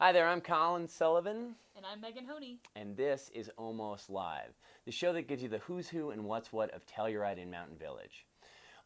Hi there, I'm Colin Sullivan. And I'm Megan Honey. And this is Almost Live, the show that gives you the who's who and what's what of Telluride and Mountain Village.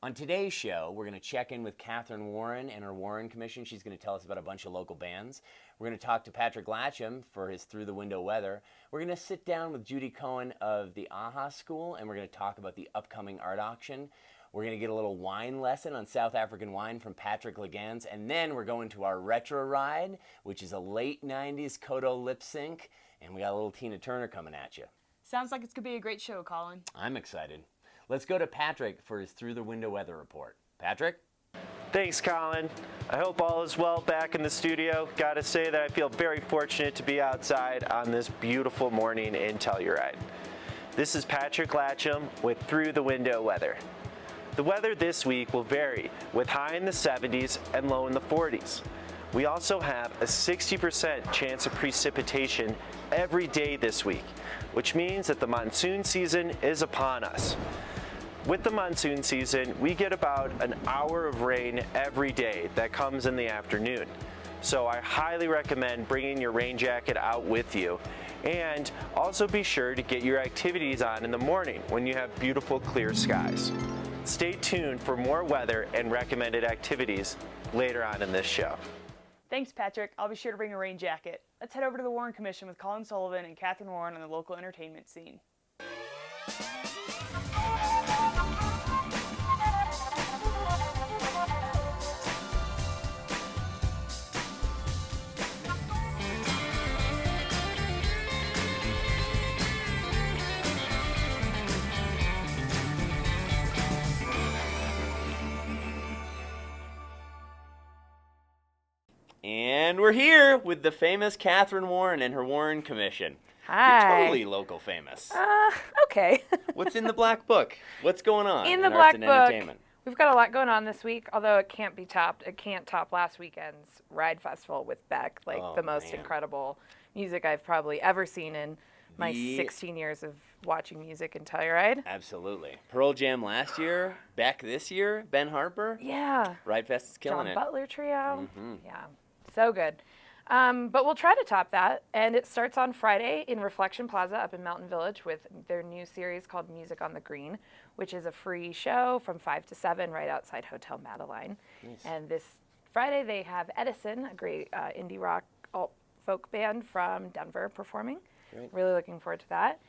On today's show, we're going to check in with Catherine Warren and her Warren Commission. She's going to tell us about a bunch of local bands. We're going to talk to Patrick Latcham for his Through the Window Weather. We're going to sit down with Judy Cohen of the AHA School, and we're going to talk about the upcoming art auction. We're going to get a little wine lesson on South African wine from Patrick Legans, and then we're going to our retro ride, which is a late 90s Kodo lip sync, and we got a little Tina Turner coming at you. Sounds like it's going to be a great show, Colin. I'm excited. Let's go to Patrick for his Through the Window Weather report. Patrick? Thanks, Colin. I hope all is well back in the studio. Gotta say that I feel very fortunate to be outside on this beautiful morning in Telluride. This is Patrick Latcham with Through the Window Weather. The weather this week will vary, with high in the 70s and low in the 40s. We also have a 60% chance of precipitation every day this week, which means that the monsoon season is upon us. With the monsoon season, we get about an hour of rain every day that comes in the afternoon. So I highly recommend bringing your rain jacket out with you, and also be sure to get your activities on in the morning when you have beautiful clear skies. Stay tuned for more weather and recommended activities later on in this show. Thanks, Patrick. I'll be sure to bring a rain jacket. Let's head over to the Warren Commission with Colin Sullivan and Catherine Warren on the local entertainment scene. And we're here with the famous Catherine Warren and her Warren Commission. Hi. You're totally local famous. Okay. What's in the Black Book? What's going on In the arts Black and Book, entertainment? we've got a lot going on this week, although it can't be topped. It can't top last weekend's Ride Festival with Beck, like Oh, the most man. incredible music I've probably ever seen in my The- 16 years of watching music in Telluride. Absolutely. Pearl Jam last year, Beck this year, Ben Harper. Yeah. Ride Fest is killing John it. Butler Trio. Mhm. Yeah, so good. But we'll try to top that, and it starts on Friday in Reflection Plaza up in Mountain Village with their new series called Music on the Green, which is a free show from 5 to 7 right outside Hotel Madeline. Nice. And this Friday they have Edison, a great indie rock alt folk band from Denver, performing. Great. Really looking forward to that.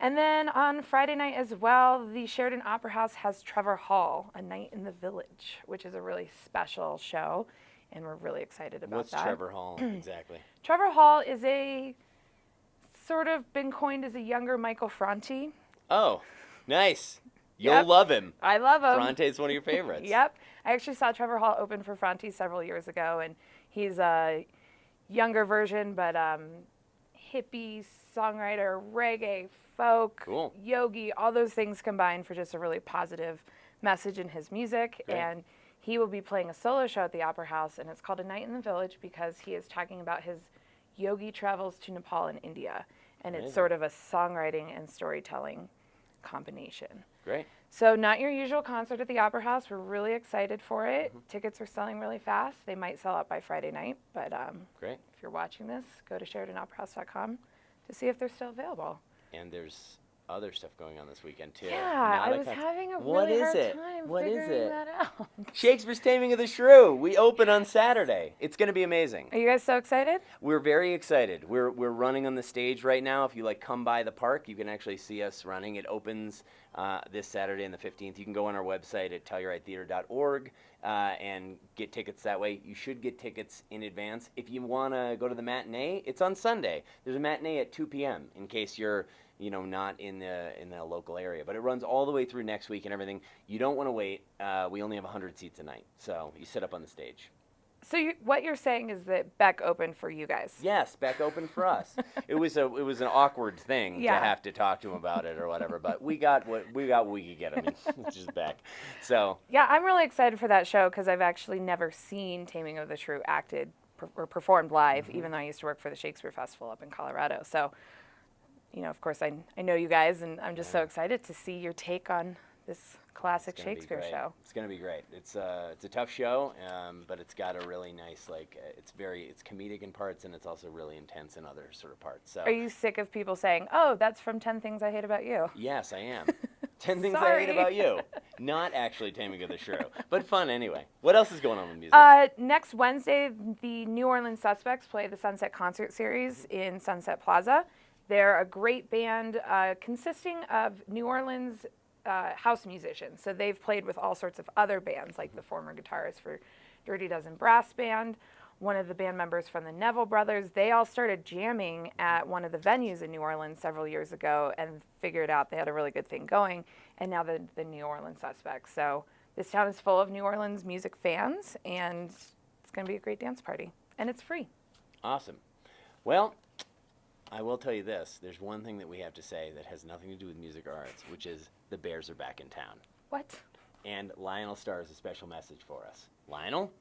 And then on Friday night as well, the Sheridan Opera House has Trevor Hall, A Night in the Village, which is a really special show. And we're really excited about What's that. Trevor Hall exactly? Trevor Hall is a sort of been coined as a younger Michael Franti. Oh, nice. You'll Yep. love him. I love him. Frante's one of your favorites. Yep. I actually saw Trevor Hall open for Franti several years ago, and he's a younger version, but hippie, songwriter, reggae, folk, Cool. yogi, all those things combined for just a really positive message in his music. Great. And he will be playing a solo show at the Opera House, and it's called A Night in the Village because he is talking about his yogi travels to Nepal and India. And Amazing. it's sort of a songwriting and storytelling combination. Great. So not your usual concert at the Opera House. We're really excited for it. Tickets are selling really fast. They might sell out by Friday night, but Great. if you're watching this, go to SheridanOperaHouse.com to see if they're still available. And there's other stuff going on this weekend too. Yeah, Not I a was con- having a What really is hard it? time What is figuring it? that out. Shakespeare's Taming of the Shrew. We open on Saturday. It's going to be amazing. Are you guys so excited? We're very excited. We're running on the stage right now. If you come by the park, you can actually see us running. It opens this Saturday and the 15th. You can go on our website at telluridetheater.org and get tickets that way. You should get tickets in advance. If you want to go to the matinee, it's on Sunday. There's a matinee at 2 p.m. in case you're not in the local area. But it runs all the way through next week and everything. You don't want to wait. We only have 100 seats a night, so you sit up on the stage. So what you're saying is that Beck opened for you guys. Yes, Beck opened for us. It was an awkward thing Yeah. to have to talk to him about it or whatever, but we got what we could get. I mean, which is Beck. So Yeah, I'm really excited for that show because I've actually never seen Taming of the Shrew acted or performed live, even though I used to work for the Shakespeare Festival up in Colorado. So, of course, I know you guys, and I'm just so excited to see your take on this classic it's gonna be Shakespeare great. show. It's gonna be great. It's a tough show, but it's got a really nice it's comedic in parts and it's also really intense in other sort of parts. So Are you sick of people saying, "Oh, that's from 10 Things I Hate About You"? yes, I am. 10 Things I Sorry. Hate About You. Not actually Taming of the Shrew, but fun anyway. What else is going on with music? Next Wednesday, the New Orleans Suspects play the Sunset Concert Series in Sunset Plaza. They're a great band consisting of New Orleans house musicians. So they've played with all sorts of other bands, like the former guitarist for Dirty Dozen Brass Band, one of the band members from the Neville Brothers. They all started jamming at one of the venues in New Orleans several years ago and figured out they had a really good thing going, and now the New Orleans Suspects. So this town is full of New Orleans music fans, and it's going to be a great dance party, and it's free. Awesome. Well, I will tell you this. There's one thing that we have to say that has nothing to do with music or arts, which is the Bears are back in town. What? And Lionel Starr has a special message for us. Lionel?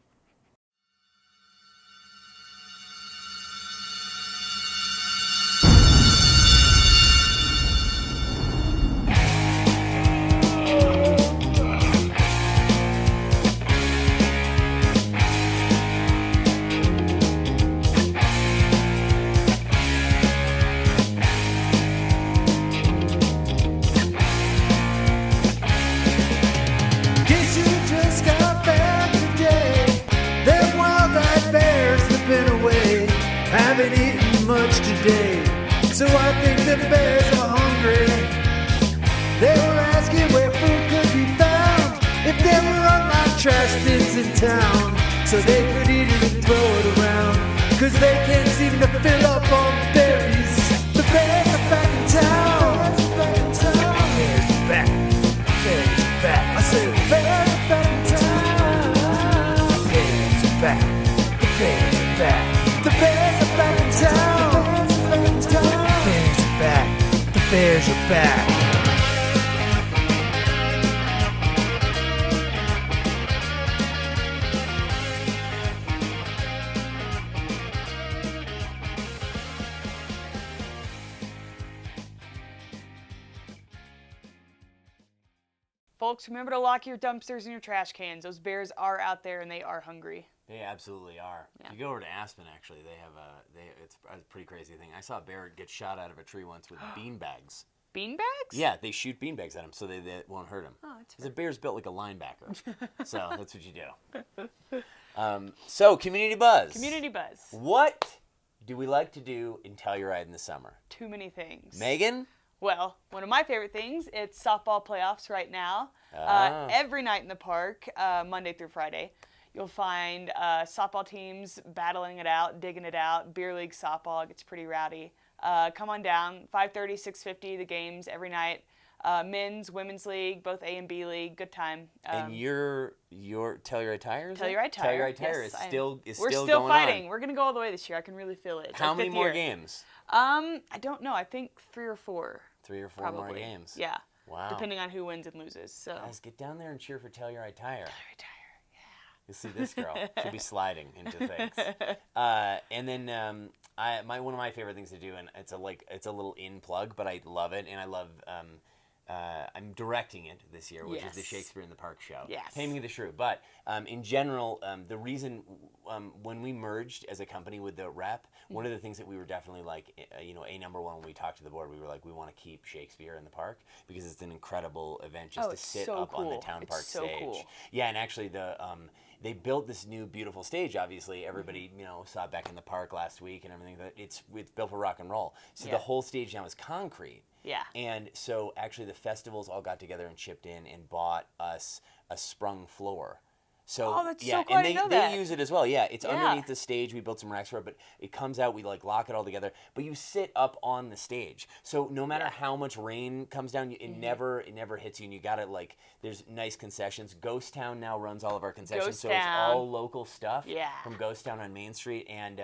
Guess you just got back today. Them wild-eyed bears have been away. Haven't eaten much today, so I think the bears are hungry. They were asking where food could be found, if there were unlocked trash bins in town, so they could eat it and throw it around. 'Cause they can't seem to fill up on berries. The bears are back in town. Bears are back. Bears are back. I said the bears are back in town. Bears are back. The bears are back. The bears are back in town. Bears are back. The bears are back. Folks, remember to lock your dumpsters and your trash cans. Those bears are out there and they are hungry. They absolutely are. Yeah. If you go over to Aspen, actually, they have it's a pretty crazy thing. I saw a bear get shot out of a tree once with bean bags. Bean bags? Yeah, they shoot bean bags at him so they won't hurt him. Oh, that's Because a bear's built like a linebacker. So that's what you do. So, Community Buzz. Community buzz. What do we like to do in Telluride in the summer? Too many things. Megan? Well, one of my favorite things, it's softball playoffs right now. Every night in the park, Monday through Friday, you'll find softball teams battling it out, digging it out. Beer league softball, it gets pretty rowdy. Come on down, 5:30, 6:50, the games every night. Men's, women's league, both A and B league, good time. And your Telluride Tire? is it? Telluride Tire. Telluride Tire yes, is we're still still going fighting. on. We're gonna go all the way this year. I can really feel it. It's How our many fifth more year. games? I don't know. I think 3 or 4. 3 or 4 more Probably. games. Yeah. Wow. Depending on who wins and loses. So. Guys, get down there and cheer for Telluride Tire. Telluride Tire. You'll see this girl. She'll be sliding into things. And then one of my favorite things to do, and it's a little in plug, but I love it, and I love. I'm directing it this year, which is the Yes. Shakespeare in the Park show. Yes. Taming of the Shrew. But in general, the reason when we merged as a company with the rep, one of the things that we were definitely number one when we talked to the board, we were like, we want to keep Shakespeare in the park because it's an incredible event just to it's sit so up on the cool. town It's park so stage. cool. Yeah, and actually they built this new beautiful stage. Obviously, everybody saw it back in the park last week and everything. But it's built for rock and roll. So the whole stage now is concrete. Yeah. And so actually the festivals all got together and chipped in and bought us a sprung floor So Oh, that's yeah, so cool. and I didn't know they that. use it as well. Yeah, it's Yeah. underneath the stage. We built some racks for it, but it comes out. We like lock it all together. But you sit up on the stage, so no matter how much rain comes down, it never hits you. And you got it like there's nice concessions. Ghost Town now runs all of our concessions, Ghost so it's Town. all local stuff. Yeah. From Ghost Town on Main Street, and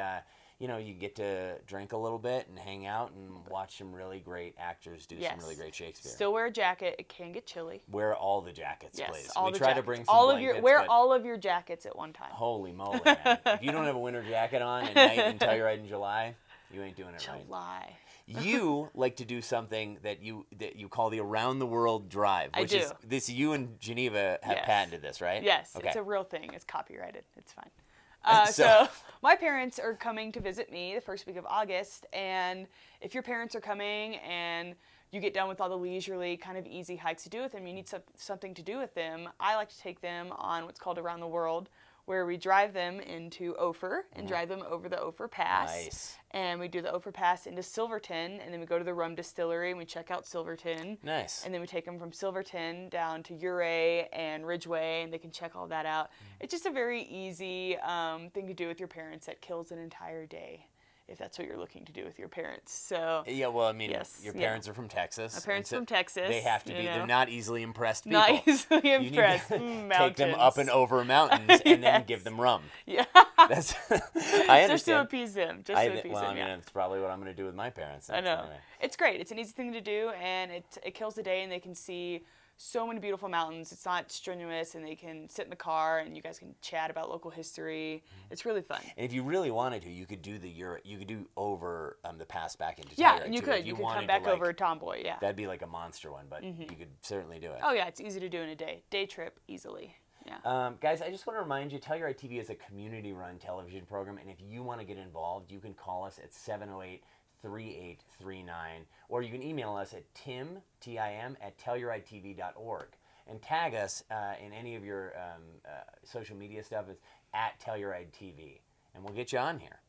you know, you get to drink a little bit and hang out and watch some really great actors do some really great Shakespeare. Still wear a jacket. It can get chilly. Wear all the jackets, Yes, please. all We the try jackets. to bring some all blankets, of your wear but all of your jackets at one time. holy moly, man. If you don't have a winter jacket on at night in Telluride in July, you ain't doing it right. July. You like to do something that you call the Around the World Drive, I which do. is this. You and Geneva have Yes. patented this, right? Yes, Okay. it's a real thing. It's copyrighted. It's fine. And So my parents are coming to visit me the first week of August, and if your parents are coming and you get done with all the leisurely kind of easy hikes to do with them, you need something to do with them, I like to take them on what's called Around the World, where we drive them into Ophir and drive them over the Ophir Pass. Nice. And we do the Ophir Pass into Silverton, and then we go to the rum distillery and we check out Silverton. Nice. And then we take them from Silverton down to Ouray and Ridgeway, and they can check all that out. It's just a very easy thing to do with your parents that kills an entire day, if that's what you're looking to do with your parents. So Yeah, well, I mean, Yes, your yeah. parents are from Texas. My parents and from Texas, They have to you be. know. They're not easily impressed people. not easily You need impressed. to Mountains. take them up and over mountains and then Yes. give them rum. Yeah. That's I Just to understand. appease them. Just I to appease well, them, I mean, yeah. that's probably what I'm going to do with my parents. I know. Anyway. It's great. It's an easy thing to do, and it kills the day, and they can see so many beautiful mountains. It's not strenuous, and they can sit in the car, and you guys can chat about local history. It's really fun. And if you really wanted to, you could do you could do over the pass back into Yeah, Telluride, and you too. could. If You could wanted come back to, like, over Tomboy, yeah. That'd be like a monster one, but you could certainly do it. Oh, yeah, it's easy to do in a day. Day trip, easily. Yeah. Guys, I just want to remind you, Telluride TV is a community-run television program, and if you want to get involved, you can call us at 708-3839, or you can email us at tim, at telluridetv.org, and tag us in any of your social media stuff. It's at Telluride TV, and we'll get you on here.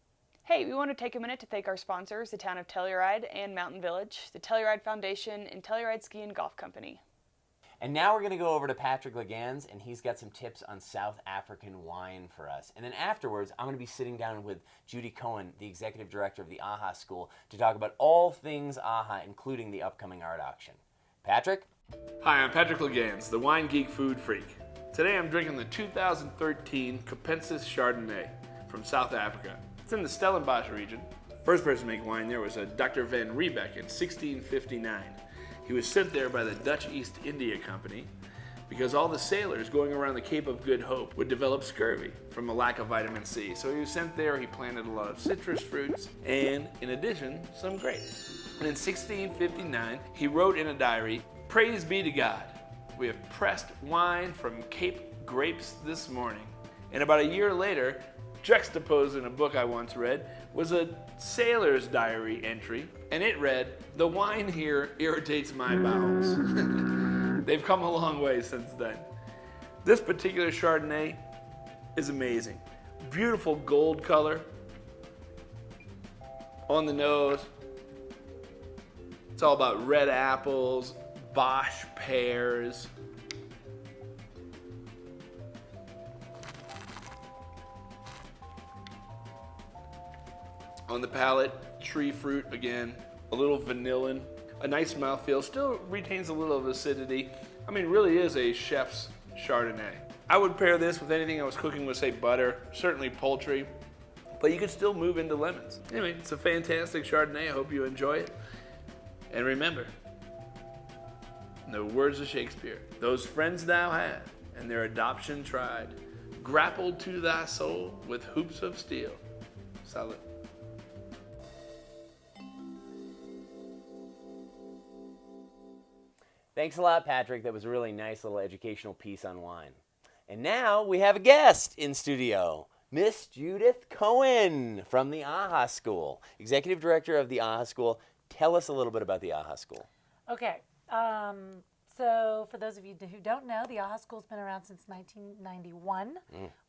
Hey, we want to take a minute to thank our sponsors, the town of Telluride and Mountain Village, the Telluride Foundation, and Telluride Ski and Golf Company. And now we're going to go over to Patrick Legans, and he's got some tips on South African wine for us. And then afterwards, I'm going to be sitting down with Judy Cohen, the executive director of the AHA School, to talk about all things AHA, including the upcoming art auction. Patrick? Hi, I'm Patrick Legans, the wine geek food freak. Today I'm drinking the 2013 Copensis Chardonnay from South Africa. It's in the Stellenbosch region. First person to make wine there was a Dr. Van Riebeck in 1659. He was sent there by the Dutch East India Company because all the sailors going around the Cape of Good Hope would develop scurvy from a lack of vitamin C. So he was sent there, he planted a lot of citrus fruits, and in addition, some grapes. And in 1659, he wrote in a diary, "Praise be to God, we have pressed wine from Cape grapes this morning." And about a year later, juxtaposed in a book I once read, was a sailor's diary entry, and it read, "The wine here irritates my bowels." They've come a long way since then. This particular Chardonnay is amazing. Beautiful gold color on the nose. It's all about red apples, Bosch pears. On the palate, tree fruit again, a little vanillin, a nice mouthfeel, still retains a little of acidity. I mean, really is a chef's Chardonnay. I would pair this with anything I was cooking with, say, butter, certainly poultry, but you could still move into lemons. Anyway, it's a fantastic Chardonnay. I hope you enjoy it. And remember, in the words of Shakespeare, those friends thou had and their adoption tried, grappled to thy soul with hoops of steel. Salute. Thanks a lot, Patrick. That was a really nice little educational piece on wine. And now we have a guest in studio, Miss Judith Cohen from the AHA School, Executive Director of the AHA School. Tell us a little bit about the AHA School. Okay, so for those of you who don't know, the AHA School's been around since 1991.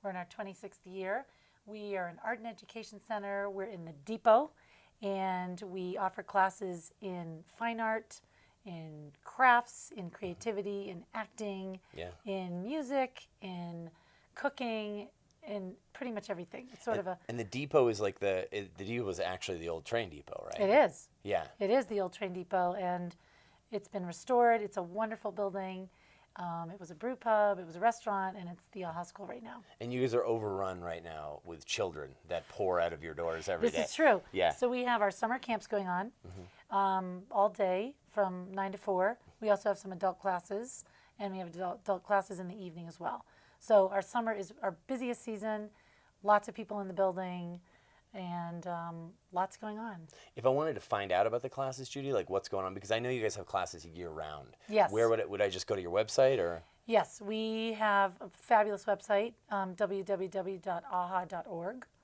We're in our 26th year. We are an art and education center. We're in the depot, and we offer classes in fine art, in crafts, in creativity, in acting, in music, in cooking, and pretty much everything. It's sort of a. And the depot is like the depot is actually the old train depot, right? It is. Yeah. It is the old train depot, and it's been restored. It's a wonderful building. It was a brew pub, it was a restaurant, and it's the AHA School right now. And you guys are overrun right now with children that pour out of your doors every day. This is true. Yeah. So we have our summer camps going on all day from 9 to 4. We also have some adult classes, and we have adult classes in the evening as well. So our summer is our busiest season, lots of people in the building, and lots going on. If I wanted to find out about the classes, Judy, like what's going on, because I know you guys have classes year round. Yes. Where would I just go to your website or? Yes, we have a fabulous website, www.aha.org,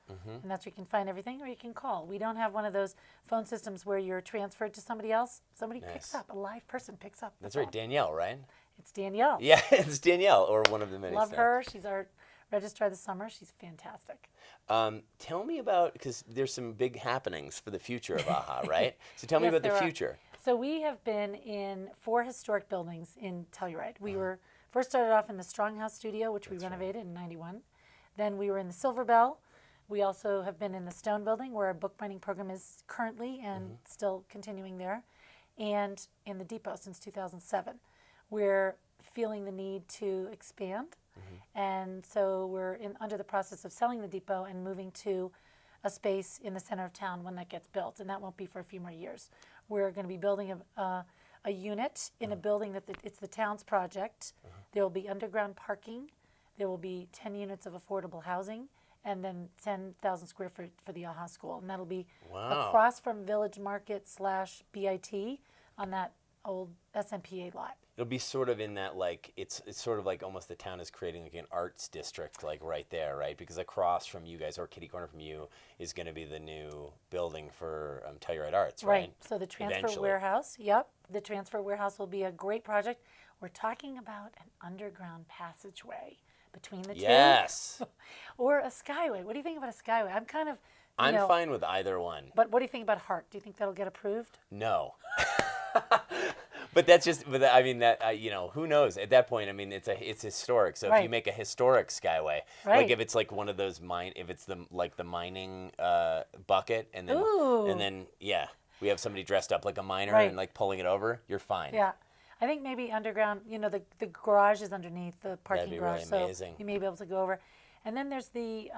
and that's where you can find everything, or you can call. We don't have one of those phone systems where you're transferred to somebody else. Somebody picks up, a live person picks up. That's right, Danielle, right? It's Danielle. Yeah, it's Danielle, or one of the many. Love her. She's our registrar this summer. She's fantastic. Tell me about, because there's some big happenings for the future of AHA, right? So tell me Yes, about the there are. future. So we have been in 4 historic buildings in Telluride. We were first started off in the Stronghouse Studio, which we renovated in '91. Then we were in the Silver Bell. We also have been in the Stone Building, where our bookbinding program is currently and still continuing there, and in the Depot since 2007. We're feeling the need to expand, and so we're under the process of selling the Depot and moving to a space in the center of town when that gets built, and that won't be for a few more years. We're going to be building a unit in a building that it's the town's project. There will be underground parking. There will be 10 units of affordable housing, and then 10,000 square feet for the AHA School, and that'll be across from Village Market / BIT on that old SMPA lot. It'll be sort of in that, like, it's sort of like almost the town is creating like an arts district, like right there, right? Because across from you guys, or kitty corner from you, is going to be the new building for Telluride Arts, right? So the transfer Eventually. warehouse, the transfer warehouse will be a great project. We're talking about an underground passageway between the two. Yes. Or a skyway. What do you think about a skyway? I'm kind of, I'm fine with either one. But what do you think about Hart? Do you think that'll get approved? No. But that's just, I mean, that, who knows? At that point, I mean, it's historic. So if you make a historic skyway, like if it's like one of those if it's the mining bucket, and then we have somebody dressed up like a miner and like pulling it over, you're fine. Yeah. I think maybe underground, the garage is underneath the parking That'd be garage, really amazing. so you may be able to go over. And then there's the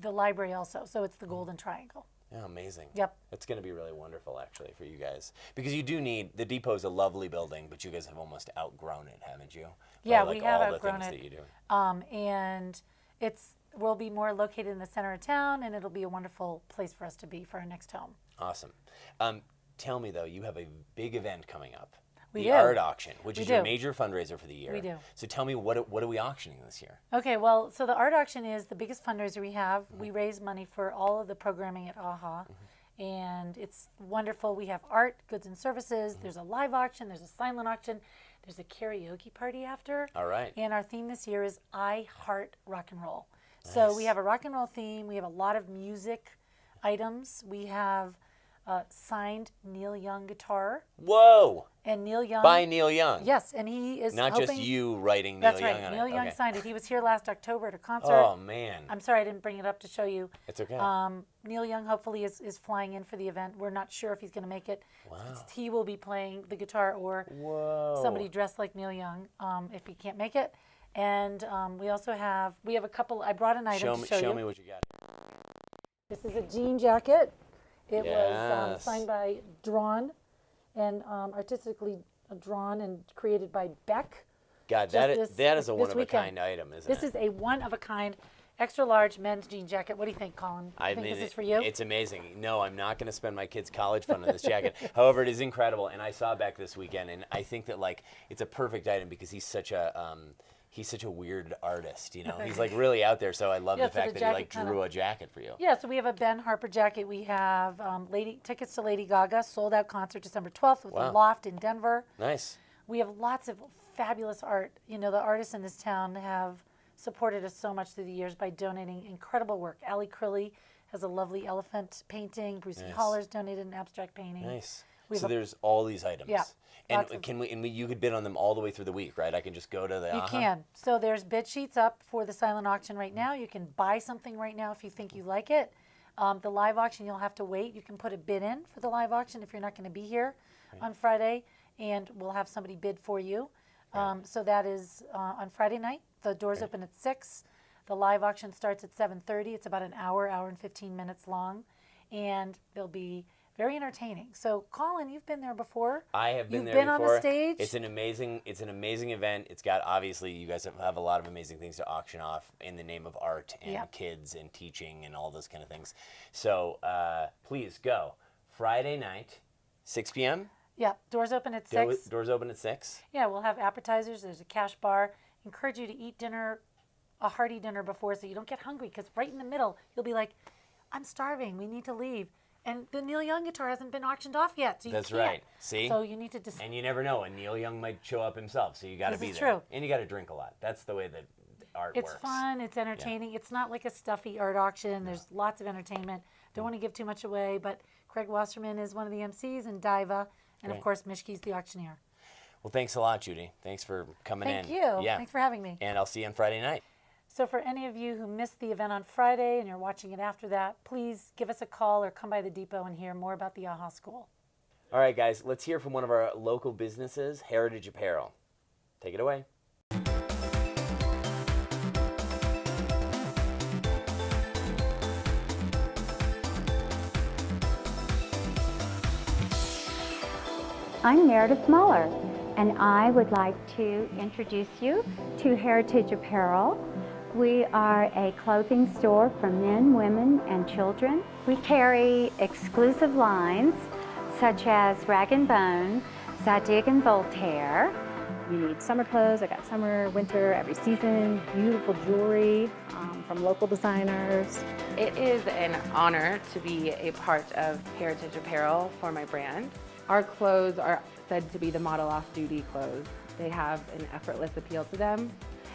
library also, so it's the Golden Triangle. Yeah, amazing. Yep. It's going to be really wonderful, actually, for you guys. Because you do need, the depot's a lovely building, but you guys have almost outgrown it, haven't you? Yeah, By, we have all outgrown the things it. that you do. And we'll be more located in the center of town, and it'll be a wonderful place for us to be for our next home. Awesome. Tell me, though, you have a big event coming up. We the do. art auction, which We is your do. major fundraiser for the year. We do. So tell me, what are we auctioning this year? Okay, well, so the art auction is the biggest fundraiser we have. We raise money for all of the programming at AHA, and it's wonderful. We have art, goods and services. There's a live auction. There's a silent auction. There's a karaoke party after. All right. And our theme this year is I Heart Rock and Roll. So we have a rock and roll theme. We have a lot of music items. We have signed Neil Young guitar. Whoa! And Neil Young. By Neil Young. Yes, and he is Not hoping, just you writing Neil That's Young right. on Neil it. Young Okay. signed it. He was here last October at a concert. Oh, man. I'm sorry I didn't bring it up to show you. It's okay. Neil Young hopefully is flying in for the event. We're not sure if he's going to make it. Wow. He will be playing the guitar or Whoa. somebody dressed like Neil Young if he can't make it. And we also have a couple. I brought an item to show you. Show me what you got. This is a jean jacket. It was Yes. signed by, drawn, and artistically drawn and created by Beck. God, Just that is a this one-of-a-kind weekend. item, isn't This it? is a one-of-a-kind, extra-large men's jean jacket. What do you think, Colin? I think mean, this is for you? It's amazing. No, I'm not going to spend my kids' college fund on this jacket. However, it is incredible, and I saw Beck this weekend, and I think that it's a perfect item because he's such a weird artist. He's like really out there. So I love Yeah, the so fact the that he jacket drew a jacket for you. Yeah, so we have a Ben Harper jacket. We have tickets to Lady Gaga, sold-out concert December 12th with the Wow. Loft in Denver. Nice. We have lots of fabulous art. The artists in this town have supported us so much through the years by donating incredible work. Allie Crilly has a lovely elephant painting. Brucey Nice. Holler's donated an abstract painting. Nice. We So have a- there's all these items. Yeah, And lots of- you could bid on them all the way through the week, right? I can just go to the You can. So there's bid sheets up for the silent auction right now. You can buy something right now if you think you like it. The live auction, you'll have to wait. You can put a bid in for the live auction if you're not going to be here on Friday, and we'll have somebody bid for you. So that is on Friday night. The doors open at 6. The live auction starts at 7:30. It's about an hour and 15 minutes long, and they'll be very entertaining. So, Colin, you've been there before. I have been You've there been on before. the stage. It's an amazing event. It's got, obviously, you guys have a lot of amazing things to auction off in the name of art and Yep. kids and teaching and all those kind of things. So please go. Friday night, 6 p.m. Yeah, doors open at 6. Doors open at 6. Yeah, we'll have appetizers. There's a cash bar. Encourage you to eat dinner, a hearty dinner before, so you don't get hungry. Because right in the middle, you'll be like, "I'm starving. We need to leave." And the Neil Young guitar hasn't been auctioned off yet, so you That's can't. right. See? So you need to decide. And you never know, and Neil Young might show up himself, so you got to This be is there. true. And you got to drink a lot. That's the way that art It's works. fun. It's entertaining. It's not like a stuffy art auction. There's lots of entertainment. Don't want to give too much away, but Craig Wasserman is one of the MCs, and Diva, and of Great. course Mishke's the auctioneer. Well, thanks a lot, Judy. Thanks for coming in. Thank you. Yeah. Thanks for having me. And I'll see you on Friday night. So for any of you who missed the event on Friday and you're watching it after that, please give us a call or come by the depot and hear more about the AHA School. All right, guys, let's hear from one of our local businesses, Heritage Apparel. Take it away. I'm Meredith Muller, and I would like to introduce you to Heritage Apparel. We are a clothing store for men, women, and children. We carry exclusive lines such as Rag & Bone, Zadig and Voltaire. You need summer clothes. I got summer, winter, every season. Beautiful jewelry from local designers. It is an honor to be a part of Heritage Apparel for my brand. Our clothes are said to be the model off-duty clothes. They have an effortless appeal to them.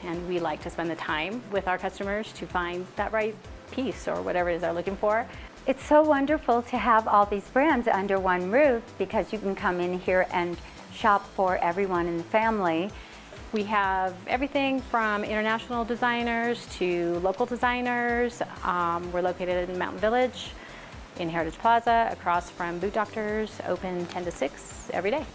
And we like to spend the time with our customers to find that right piece or whatever it is they're looking for. It's so wonderful to have all these brands under one roof because you can come in here and shop for everyone in the family. We have everything from international designers to local designers. We're located in Mountain Village, in Heritage Plaza, across from Boot Doctors, open 10 to 6 every day.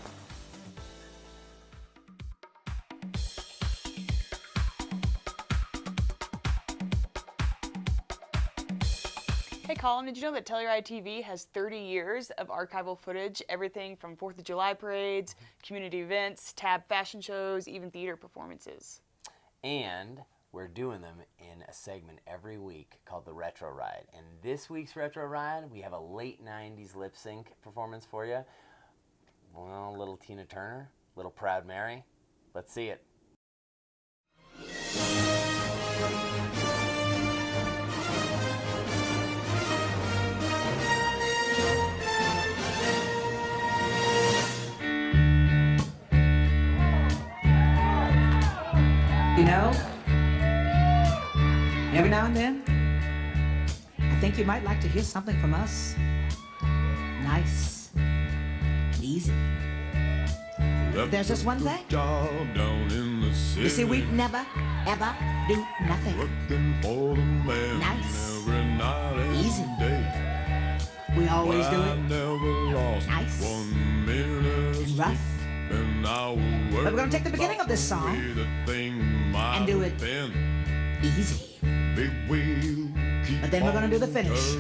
Hey Colin, did you know that Telluride TV has 30 years of archival footage, everything from 4th of July parades, community events, tab fashion shows, even theater performances? And we're doing them in a segment every week called the Retro Ride. And this week's Retro Ride, we have a late 90s lip sync performance for you. Well, little Tina Turner, little Proud Mary. Let's see it. You know, every now and then, I think you might like to hear something from us. Nice, easy. There's just one thing. You see, we never, ever do nothing. Nice, easy. We always do it nice and rough. But we're going to take the beginning of this song and do it easy. But then we're going to do the finish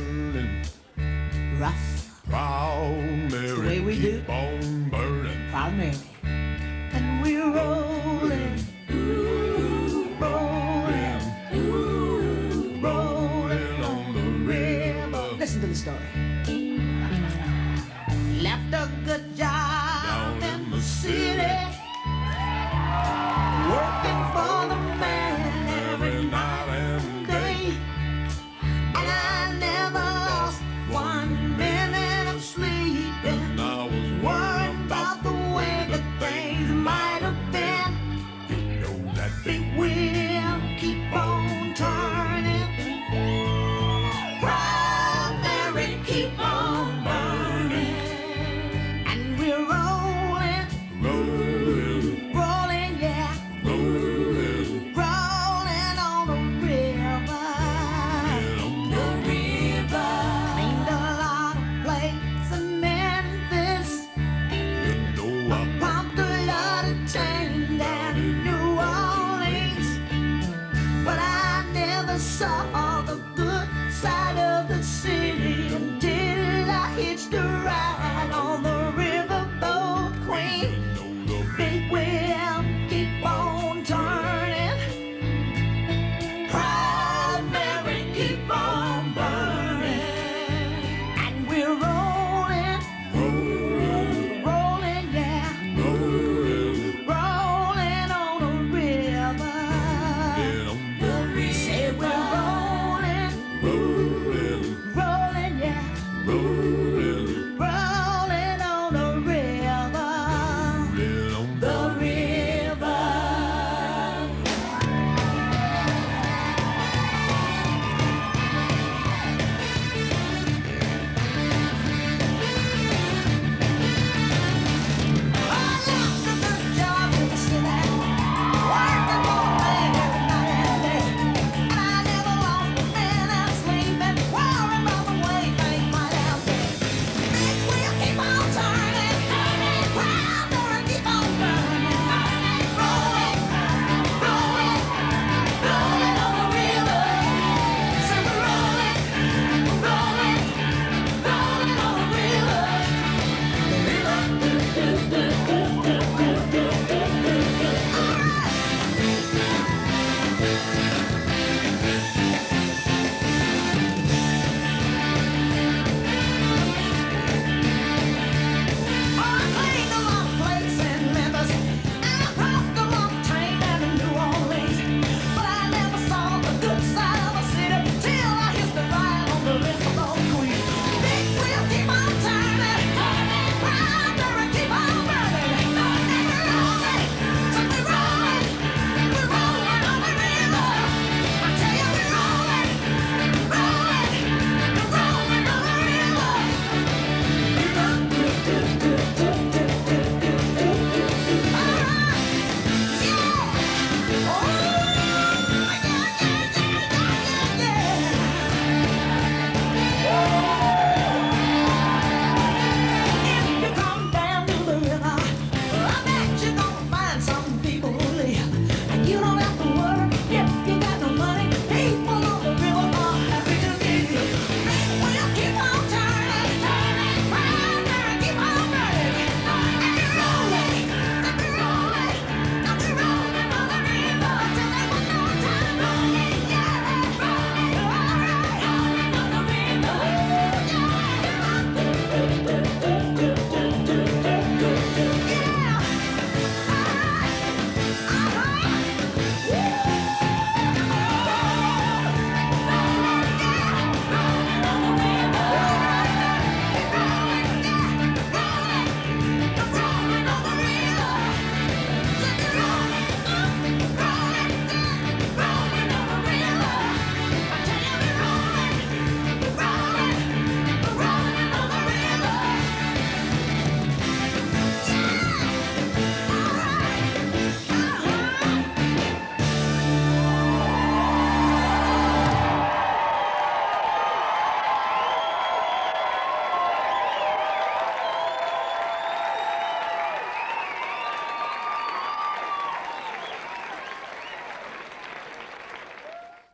rough. It's the way we do Proud Mary. And we're rolling, ooh, rolling, ooh, rolling on the river. Listen to the story. Left a good job in the city, working for the man every night and day. And I never lost 1 minute of sleep. And I was worried about the way that things might have been. You know that big wheel keep on turning. Proud Mary keep on burning. And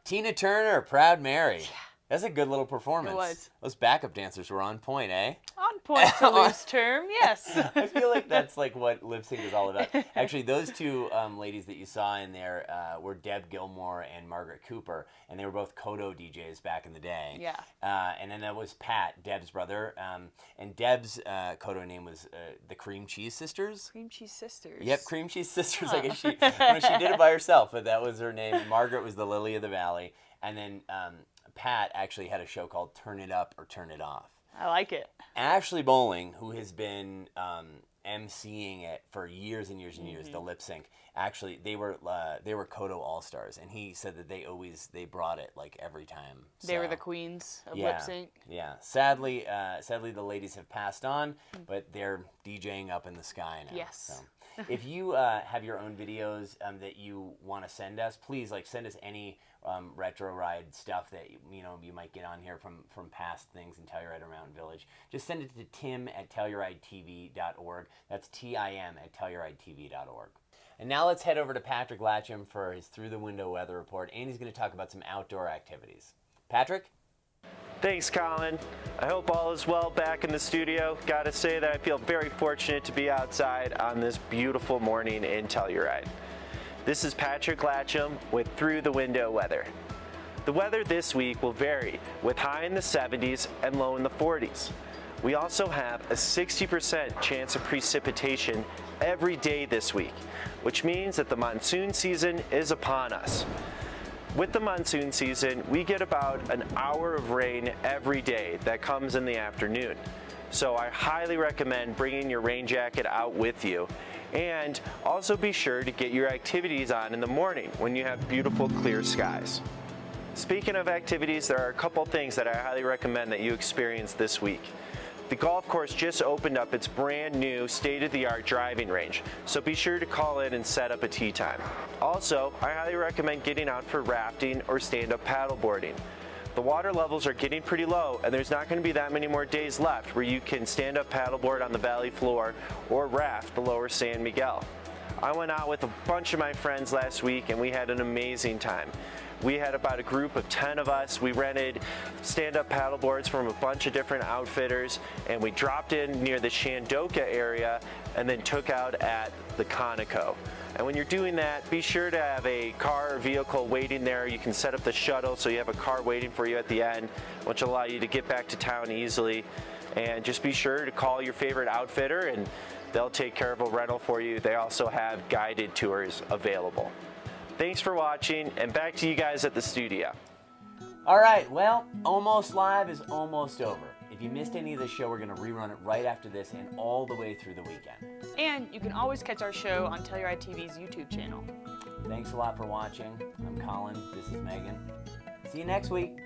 Tina Turner, Proud Mary. That's a good little performance. It was. Those backup dancers were on point, eh? On point's a loose term, yes. I feel like that's like what lip sync is all about. Actually, those two ladies that you saw in there were Deb Gilmore and Margaret Cooper, and they were both Kodo DJs back in the day. Yeah. And then that was Pat, Deb's brother, and Deb's Kodo name was the Cream Cheese Sisters. Cream Cheese Sisters. Yep, Cream Cheese Sisters. I guess she did it by herself, but that was her name. Margaret was the Lily of the Valley, and then Pat actually had a show called Turn It Up or Turn It Off. I like it. Ashley Bowling, who has been emceeing it for years and years and years, the lip sync. Actually, they were Kodo All Stars, and he said that they brought it like every time. They were the queens of lip sync. Yeah. Sadly, the ladies have passed on, but they're DJing up in the sky now. Yes. So. If you have your own videos that you want to send us, please send us any retro ride stuff that you might get on here from past things in Telluride or Mountain Village. Just send it to tim@TellurideTV.org. That's TIM@TellurideTV.org. And now let's head over to Patrick Latcham for his Through the Window weather report, and he's going to talk about some outdoor activities. Patrick? Thanks, Colin. I hope all is well back in the studio. Gotta say that I feel very fortunate to be outside on this beautiful morning in Telluride. This is Patrick Latcham with Through the Window weather. The weather this week will vary, with high in the 70s and low in the 40s. We also have a 60% chance of precipitation every day this week, which means that the monsoon season is upon us. With the monsoon season, we get about an hour of rain every day that comes in the afternoon. So I highly recommend bringing your rain jacket out with you, and also be sure to get your activities on in the morning when you have beautiful clear skies. Speaking of activities, there are a couple things that I highly recommend that you experience this week. The golf course just opened up its brand new state-of-the-art driving range, so be sure to call in and set up a tee time. Also, I highly recommend getting out for rafting or stand-up paddleboarding. The water levels are getting pretty low, and there's not going to be that many more days left where you can stand-up paddleboard on the valley floor or raft the lower San Miguel. I went out with a bunch of my friends last week, and we had an amazing time. We had about a group of 10 of us. We rented stand-up paddleboards from a bunch of different outfitters, and we dropped in near the Shandoka area and then took out at the Conoco. And when you're doing that, be sure to have a car or vehicle waiting there. You can set up the shuttle so you have a car waiting for you at the end, which will allow you to get back to town easily. And just be sure to call your favorite outfitter, and they'll take care of a rental for you. They also have guided tours available. Thanks for watching, and back to you guys at the studio. All right, well, Almost Live is almost over. If you missed any of the show, we're going to rerun it right after this and all the way through the weekend. And you can always catch our show on Telluride TV's YouTube channel. Thanks a lot for watching. I'm Colin. This is Megan. See you next week.